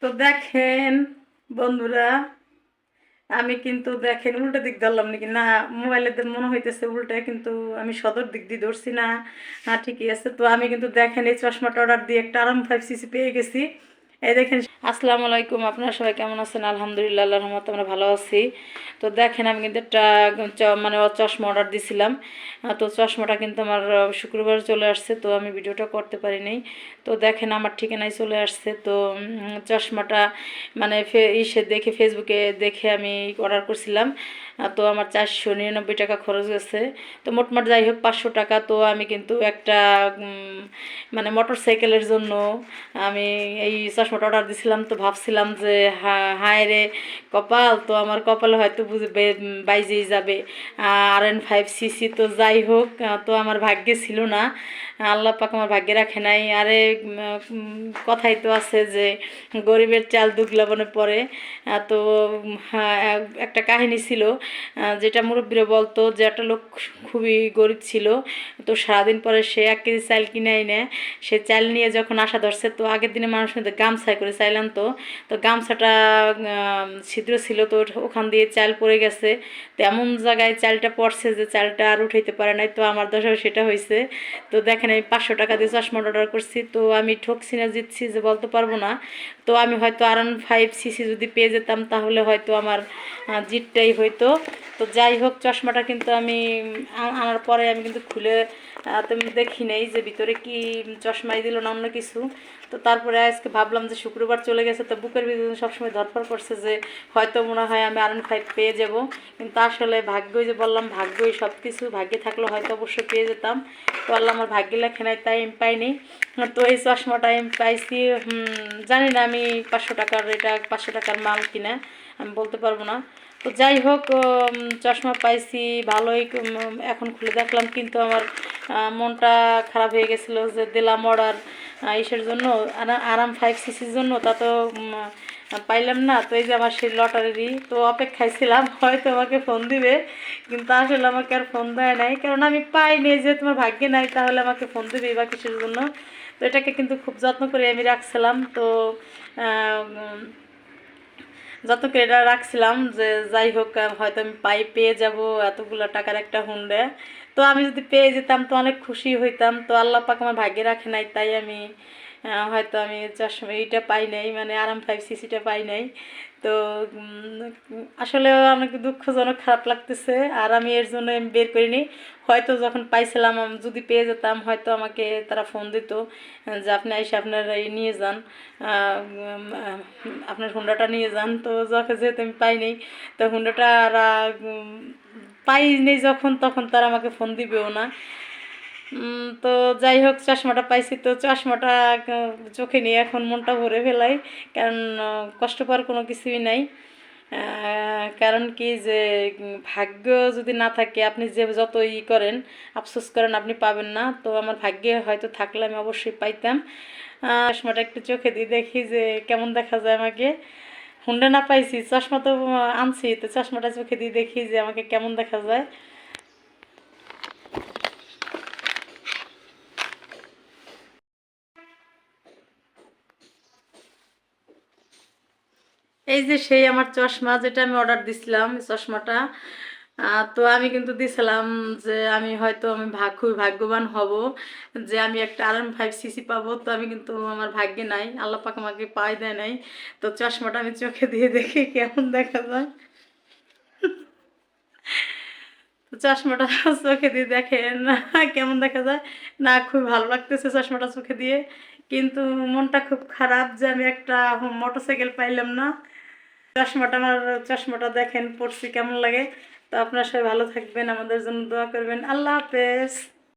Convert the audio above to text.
তো দেখেন বন্ধুরা, আমি কিন্তু দেখেন উল্টা দিক ধরলাম নাকি না, মোবাইলে মনে হইতেছে উল্টা, কিন্তু আমি সদর দিক দিয়ে ধরছি না। হ্যাঁ, ঠিকই আছে। তো আমি কিন্তু দেখেন এই চশমাটা অর্ডার দিয়ে একটা RM5cc পেয়ে গেছি। এই দেখেন। আসসালামু আলাইকুম, আপনারা সবাই কেমন আছেন? আলহামদুলিল্লাহ, আল্লাহর রহমতে আমরা ভালো আছি। তো দেখেন আমি কিন্তু একটা মানে চশমা অর্ডার দিছিলাম। তো চশমাটা কিন্তু আমার শুক্রবার চলে আসছে, তো আমি ভিডিওটা করতে পারি নাই। তো দেখেন আমার ঠিকানায় চলে আসছে। তো চশমাটা মানে দেখে ফেসবুকে দেখে আমি অর্ডার করছিলাম। তো আমার 499 টাকা খরচ গেছে। তো মোটমাট যাই হোক 500 টাকা। তো আমি কিন্তু একটা মানে মোটর সাইকেলের জন্য আমি এই চশমাটা অর্ডার দিছিলাম। তো ভাবছিলাম যে হায় রে কপাল, তো আমার কপালে হয়তো বাইজেই যাবে RM5cc। তো যাই হোক, তো আমার ভাগ্যে ছিল না, আল্লাহ পাক আমার ভাগ্যে রাখে নাই। আরে কথাই তো আছে যে গরিবের চাল দুগলাবনে পড়ে। তো একটা কাহিনী ছিল, যেটা মুরব্বীরা বলতো যে একটা লোক খুবই গরিব ছিল। তো সারাদিন পরে সে 1 কেজি চাল কিনে এনে সে চাল নিয়ে যখন আসা ধরছে, তো আগের দিনে মানুষ কিন্তু গামছায় করে চাইল আনতো। তো গামছাটা ছিদ্র ছিল, তো ওখান দিয়ে চাল পড়ে গেছে। তো এমন জায়গায় চালটা পড়ছে যে চালটা আর উঠাইতে পারে নাই। তো আমার দশাও সেটা হয়েছে। তো দেখেন আমি 500 টাকা দিয়ে চশমা অর্ডার করছি। তো আমি ঠকছি না জিতছি যে বলতে পারবো না। তো আমি হয়তো RM5cc যদি পেয়ে যেতাম তাহলে হয়তো আমার জিতটাই হইতো। তো যাই হোক, চশমাটা কিন্তু আমি আনার পরে আমি কিন্তু খুলে তুমি দেখি নেই যে ভিতরে কি চশমাই দিল না অন্য কিছু। তো তারপরে আজকে ভাবলাম যে শুক্রবার চলে গেছে, তো বুকের ভিতরে সবসময় ধরফর করছে যে হয়তো মনে হয় আমি RM5 পেয়ে যাব। কিন্তু আসলে ভাগ্যই, যে বললাম ভাগ্যই সব কিছু, ভাগ্যে থাকলে হয়তো অবশ্যই পেয়ে যেতাম। তো আল্লাহ আমার ভাগ্যে লেখে নাই, তাই আমি পাইনি। তো এই চশমাটা আমি পাইছি, জানি না আমি 500 টাকার, এটা 500 টাকার মাল কিনা আমি বলতে পারবো না। তো যাই হোক, চশমা পাইছি ভালোই। এখন খুলে দেখলাম কিন্তু আমার মনটা খারাপ হয়ে গেছিলো যে দিলাম অর্ডার ইসের জন্য, RM5cc-র জন্য, তা তো পাইলাম না। তো এই যে আমার সেই লটারি, তো অপেক্ষায় ছিলাম হয়তো আমাকে ফোন দিবে, কিন্তু আসলে আমাকে আর ফোন দেয় নাই, কারণ আমি পাইনি। যে তোমার ভাগ্যে নাই তাহলে আমাকে ফোন দিবে বা কিসের জন্য। তো এটাকে কিন্তু খুব যত্ন করে আমি রাখছিলাম। তো যত করে এটা রাখছিলাম যে যাই হোক হয়তো আমি পেয়ে যাব এতগুলো টাকার একটা হুন্ডা। তো আমি যদি পেয়ে যেতাম তো অনেক খুশি হইতাম। তো আল্লাহ পাক আমার ভাগ্যে রাখে নাই, তাই আমি হয়তো আমি চশমা এইটা পাই নাই, মানে RM5cc-টা পাই নাই। তো আসলে অনেক দুঃখজনক, খারাপ লাগতেছে। আর আমি এর জন্য আমি বের করিনি। হয়তো যখন পাইছিলাম যদি পেয়ে যেতাম হয়তো আমাকে তারা ফোন দিত যে আপনি এসে আপনার নিয়ে যান, আপনার হুন্ডাটা নিয়ে যান। তো যখন যেহেতু আমি পাইনি, তো হুন্ডাটা আর পাইনি যখন, তখন তারা আমাকে ফোন দিবেও না। তো যাই হোক, চশমাটা পাইছি। তো চশমাটা চোখে নিয়ে এখন মনটা ভরে ফেলাই, কারণ কষ্ট পাওয়ার কোনো কিছুই নাই। কারণ কি যে ভাগ্য যদি না থাকে, আপনি যে যতই করেন আফসোস করেন, আপনি পাবেন না। তো আমার ভাগ্যে হয়তো থাকলে আমি অবশ্যই পাইতাম। চশমাটা একটু চোখে দিয়ে দেখি যে কেমন দেখা যায় আমাকে। হুন্ডা না পাইছি, চশমা তো আনছি, তো চশমাটা চোখে দিয়ে দেখি যে আমাকে কেমন দেখা যায়। এই যে সেই আমার চশমা, যেটা আমি অর্ডার দিছিলাম, চশমাটা তো আমি কিন্তু দিছিলাম যে আমি হয়তো আমি খুবই ভাগ্যবান হব যে আমি একটা RM5cc পাবো। তো আমি কিন্তু আমার ভাগ্যে নাই, আল্লাহ পাক আমাকে পাই দেয় নাই। তো চশমাটা আমি চোখে দিয়ে দেখি কেমন দেখা যায়। তো চশমাটা চোখে দিয়ে দেখেন কেমন দেখা যায়। না, খুব ভালো লাগতেছে চশমাটা চোখে দিয়ে, কিন্তু মনটা খুব খারাপ যে আমি একটা মোটরসাইকেল পাইলাম না। চশমাটা দেখেন পড়ছি কেমন লাগে। তো আপনারা সবাই ভালো থাকবেন, আমাদের জন্য দোয়া করবেন। আল্লাহ হাফেজ।